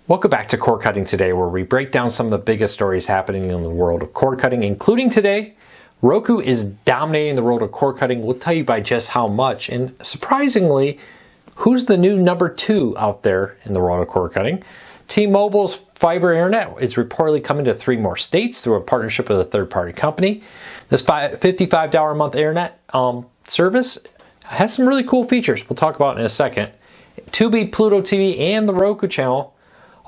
Welcome back to Cord Cutting Today, where we break down some of the biggest stories happening in the world of cord cutting, including today. Roku is dominating the world of cord cutting. We'll tell you by just how much, and surprisingly, who's the new number 2 out there in the world of cord cutting. T-Mobile's fiber internet is reportedly coming to 3 more states through a partnership with a third-party company. This $55 a month internet service has some really cool features we'll talk about in a second. Tubi, Pluto TV, and the Roku channel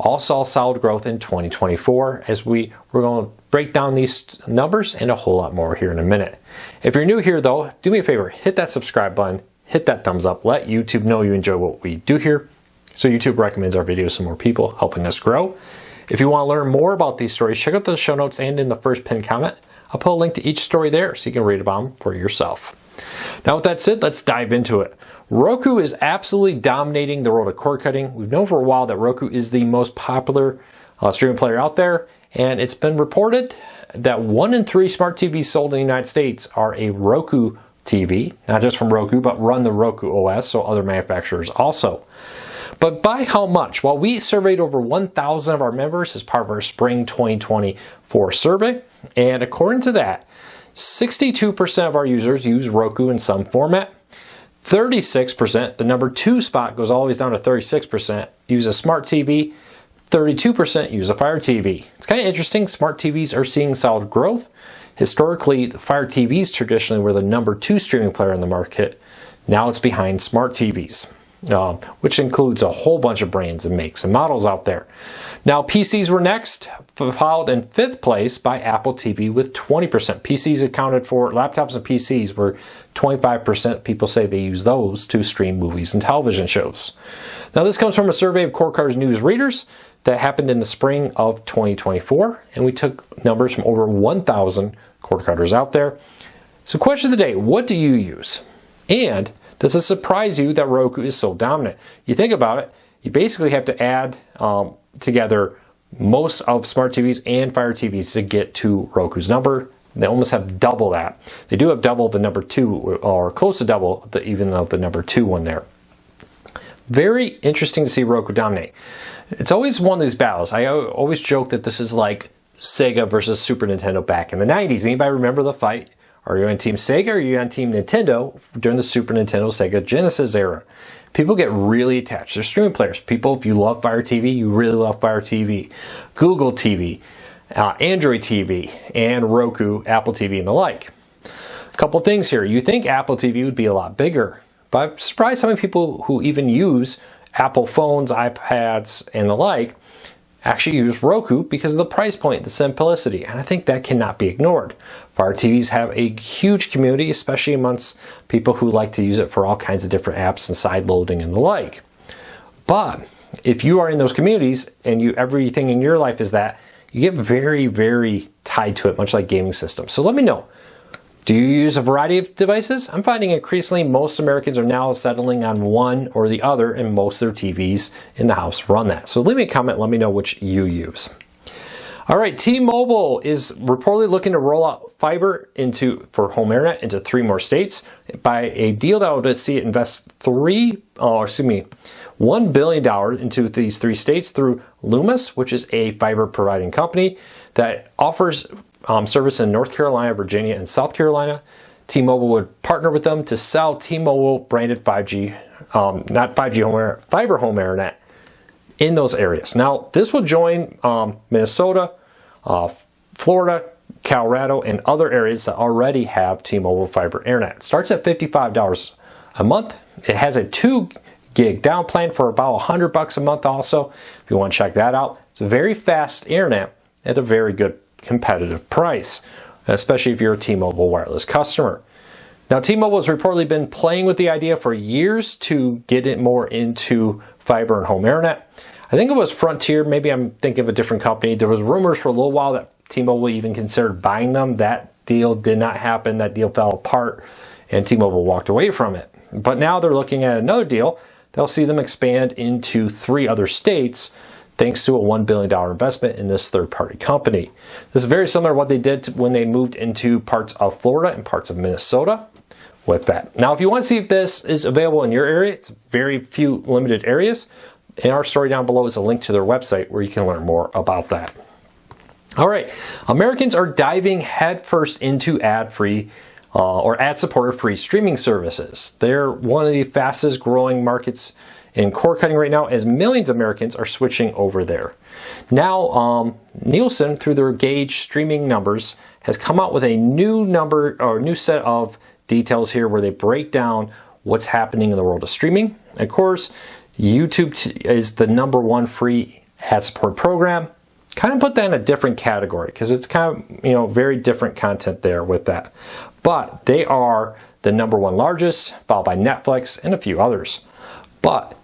all saw solid growth in 2024, as we're going to break down these numbers and a whole lot more here in a minute. If you're new here though, do me a favor, hit that subscribe button, hit that thumbs up, let YouTube know you enjoy what we do here, so YouTube recommends our videos to more people, helping us grow. If you want to learn more about these stories, check out the show notes and in the first pinned comment. I'll put a link to each story there so you can read about them for yourself. Now with that said, let's dive into it. Roku is absolutely dominating the world of cord cutting. We've known for a while that Roku is the most popular streaming player out there, and it's been reported that 1 in 3 smart TVs sold in the United States are a Roku TV, not just from Roku, but run the Roku OS, so other manufacturers also. But by how much? Well, we surveyed over 1,000 of our members as part of our spring 2024 survey, and according to that, 62% of our users use Roku in some format. 36%, the number 2 spot goes all the way down to 36%, use a smart TV. 32% use a Fire TV. It's kind of interesting. Smart TVs are seeing solid growth. Historically, the Fire TVs traditionally were the number 2 streaming player in the market. Now it's behind smart TVs, which includes a whole bunch of brands and makes and models out there. Now PCs were next, followed in 5th place by Apple TV with 20%. PCs accounted for, laptops and PCs were 25%. People say they use those to stream movies and television shows. Now this comes from a survey of Cord Cutters news readers that happened in the spring of 2024, and we took numbers from over 1,000 cord cutters out there. So question of the day, what do you use? And does it surprise you that Roku is so dominant? You think about it, you basically have to add together most of smart TVs and Fire TVs to get to Roku's number. They almost have double that. They do have double the number 2, or close to double even though the number 2 one there. Very interesting to see Roku dominate. It's always one of these battles. I always joke that this is like Sega versus Super Nintendo back in the 90s. Anybody remember the fight? Are you on Team Sega or are you on Team Nintendo during the Super Nintendo, Sega, Genesis era? People get really attached. They're streaming players. People, if you love Fire TV, you really love Fire TV. Google TV, Android TV, and Roku, Apple TV, and the like. A couple things here. You think Apple TV would be a lot bigger, but I'm surprised how many people who even use Apple phones, iPads, and the like actually use Roku because of the price point, the simplicity, and I think that cannot be ignored. Fire TVs have a huge community, especially amongst people who like to use it for all kinds of different apps and side loading and the like. But if you are in those communities and everything in your life is that, you get very, very tied to it, much like gaming systems. So let me know. Do you use a variety of devices? I'm finding increasingly most Americans are now settling on one or the other, and most of their TVs in the house run that. So leave me a comment, let me know which you use. All right, T-Mobile is reportedly looking to roll out fiber for home internet into 3 more states by a deal that would see it invest $1 billion into these 3 states through Lumos, which is a fiber providing company that offers service in North Carolina, Virginia, and South Carolina. T-Mobile would partner with them to sell T-Mobile branded 5G, not 5G home internet, fiber home internet in those areas. Now, this will join Minnesota, Florida, Colorado, and other areas that already have T-Mobile fiber internet. It starts at $55 a month. It has a 2 gig down plan for about $100 a month also, if you want to check that out. It's a very fast internet at a very good competitive price, especially if you're a T-Mobile wireless customer. Now, T-Mobile has reportedly been playing with the idea for years to get it more into fiber and home internet. I think it was Frontier, maybe I'm thinking of a different company. There was rumors for a little while that T-Mobile even considered buying them. That deal did not happen. That deal fell apart and T-Mobile walked away from it. But now they're looking at another deal. They'll see them expand into 3 other states thanks to a $1 billion investment in this third-party company. This is very similar to what they did when they moved into parts of Florida and parts of Minnesota with that. Now, if you want to see if this is available in your area, it's very few limited areas. in our story down below is a link to their website where you can learn more about that. All right, Americans are diving headfirst into ad-free or ad-supported free streaming services. They're one of the fastest growing markets in cord cutting right now, as millions of Americans are switching over there. Now, Nielsen, through their Gauge streaming numbers, has come out with a new number or new set of details here where they break down what's happening in the world of streaming. Of course, YouTube is the #1 free ad-supported program. Kind of put that in a different category because it's kind of, very different content there with that. But they are the #1 largest, followed by Netflix and a few others. But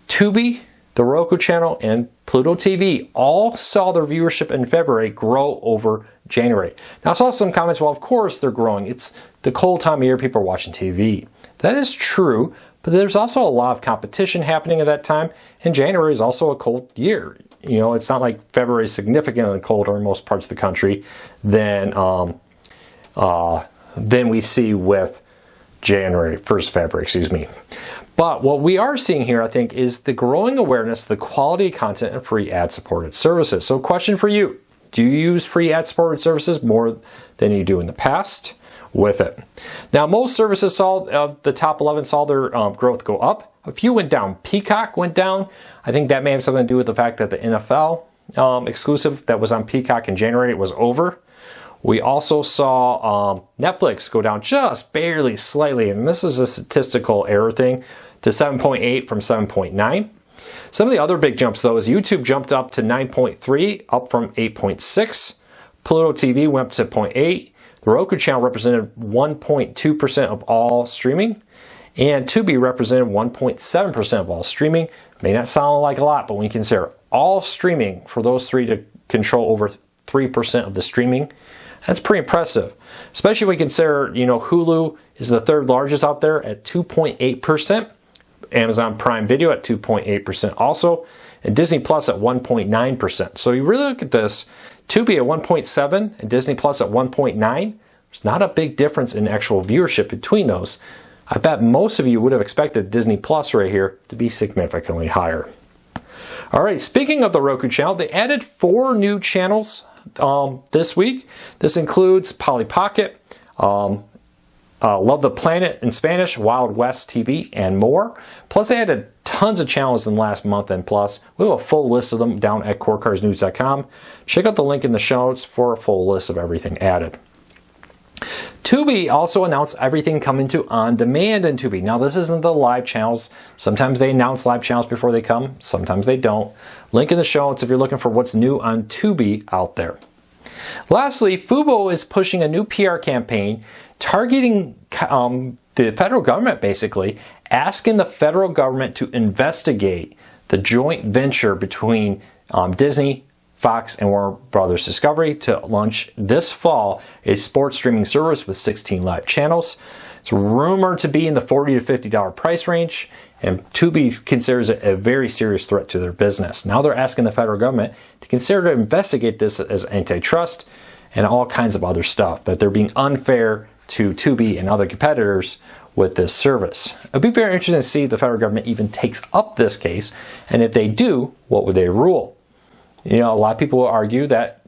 Tubi, the Roku channel, and Pluto TV all saw their viewership in February grow over January. Now I saw some comments, well, of course they're growing. It's the cold time of year, people are watching TV. That is true, but there's also a lot of competition happening at that time, and January is also a cold year. It's not like February is significantly colder in most parts of the country than we see with January, 1st February, excuse me. But what we are seeing here, I think, is the growing awareness of the quality content and free ad-supported services. So question for you, do you use free ad-supported services more than you do in the past with it? Now, most services saw, the top 11 saw their growth go up. A few went down. Peacock went down. I think that may have something to do with the fact that the NFL exclusive that was on Peacock in January was over. We also saw Netflix go down just barely, slightly, and this is a statistical error thing, to 7.8 from 7.9. Some of the other big jumps, though, is YouTube jumped up to 9.3, up from 8.6. Pluto TV went up to 0.8. The Roku channel represented 1.2% of all streaming, and Tubi represented 1.7% of all streaming. May not sound like a lot, but when you consider all streaming for those three to control over 3% of the streaming, that's pretty impressive. Especially when you consider, Hulu is the third largest out there at 2.8%, Amazon Prime Video at 2.8% also, and Disney Plus at 1.9%. So you really look at this, Tubi at 1.7 and Disney Plus at 1.9. There's not a big difference in actual viewership between those. I bet most of you would have expected Disney Plus right here to be significantly higher. All right, speaking of the Roku channel, they added 4 new channels this week. This includes Polly Pocket, Love the Planet in Spanish, Wild West TV, and more. Plus, they added tons of channels in the last month and plus. We have a full list of them down at cordcuttersnews.com. Check out the link in the show notes for a full list of everything added. Tubi also announced everything coming to on demand in Tubi. Now, this isn't the live channels. Sometimes they announce live channels before they come. Sometimes they don't. Link in the show notes if you're looking for what's new on Tubi out there. Lastly, Fubo is pushing a new PR campaign targeting the federal government, basically, asking the federal government to investigate the joint venture between Disney, Fox, and Warner Brothers Discovery to launch this fall a sports streaming service with 16 live channels. It's rumored to be in the $40 to $50 price range, and Tubi considers it a very serious threat to their business. Now they're asking the federal government to consider to investigate this as antitrust and all kinds of other stuff, that they're being unfair to Tubi and other competitors with this service. It'd be very interesting to see if the federal government even takes up this case, and if they do, what would they rule? A lot of people will argue that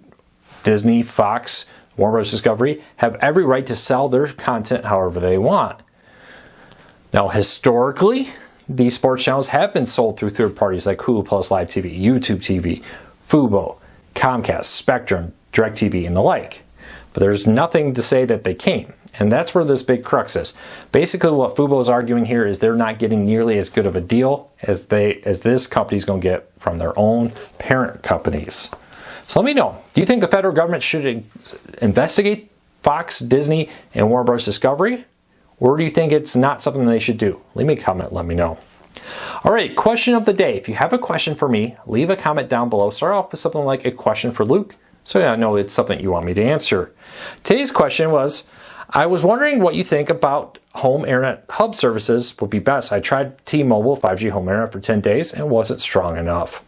Disney, Fox, Warner Bros. Discovery have every right to sell their content however they want. Now, historically, these sports channels have been sold through third parties like Hulu Plus Live TV, YouTube TV, Fubo, Comcast, Spectrum, DirecTV, and the like. But there's nothing to say that they can't. And that's where this big crux is. Basically, what Fubo is arguing here is they're not getting nearly as good of a deal as this company's going to get from their own parent companies. So let me know. Do you think the federal government should investigate Fox, Disney, and Warner Bros. Discovery? Or do you think it's not something they should do? Leave me a comment. Let me know. All right, question of the day. If you have a question for me, leave a comment down below. Start off with something like a question for Luke, so I know it's something you want me to answer. Today's question was, I was wondering what you think about home internet hub services would be best. I tried T-Mobile 5G home internet for 10 days and it wasn't strong enough.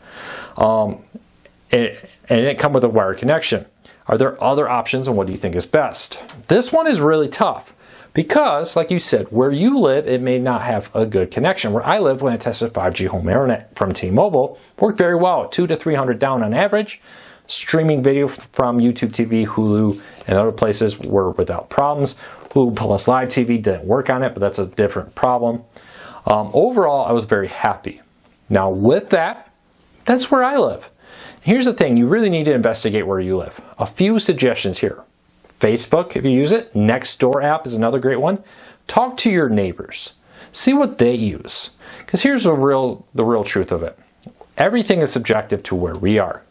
It didn't come with a wired connection. Are there other options and what do you think is best? This one is really tough. Because, like you said, where you live, it may not have a good connection. Where I live, when I tested 5G home internet from T-Mobile, worked very well, 200 to 300 down on average. Streaming video from YouTube TV, Hulu, and other places were without problems. Hulu Plus Live TV didn't work on it, but that's a different problem. Overall, I was very happy. Now, with that, that's where I live. Here's the thing, you really need to investigate where you live. A few suggestions here. Facebook, if you use it. Nextdoor app is another great one. Talk to your neighbors. See what they use. Because here's the real truth of it. Everything is subjective to where we are.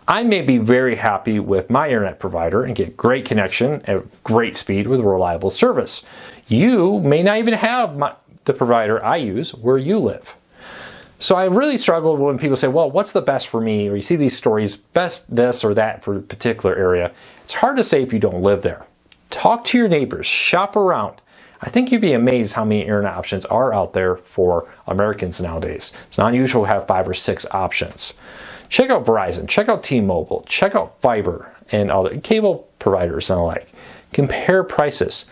I may be very happy with my internet provider and get great connection at great speed with reliable service. You may not even have the provider I use where you live. So I really struggled when people say, well, what's the best for me? Or you see these stories, best this or that for a particular area. It's hard to say if you don't live there. Talk to your neighbors, shop around. I think you'd be amazed how many internet options are out there for Americans nowadays. It's not unusual to have 5 or 6 options. Check out Verizon, check out T-Mobile, check out fiber and other cable providers and the like. Compare prices.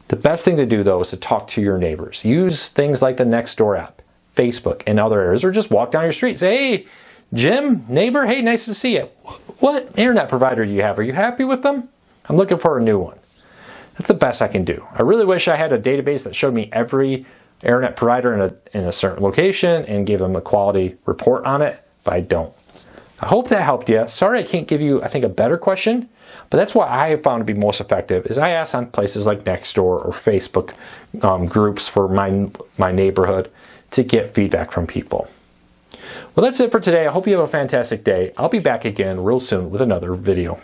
The best thing to do though is to talk to your neighbors. Use things like the Nextdoor app, Facebook, and other areas, or just walk down your street. Say, hey, Jim, neighbor, hey, nice to see you. What internet provider do you have? Are you happy with them? I'm looking for a new one. That's the best I can do. I really wish I had a database that showed me every internet provider in a certain location and gave them a quality report on it, but I don't. I hope that helped you. Sorry I can't give you, I think, a better question, but that's what I have found to be most effective is I ask on places like Nextdoor or Facebook groups for my neighborhood to get feedback from people. Well, that's it for today. I hope you have a fantastic day. I'll be back again real soon with another video.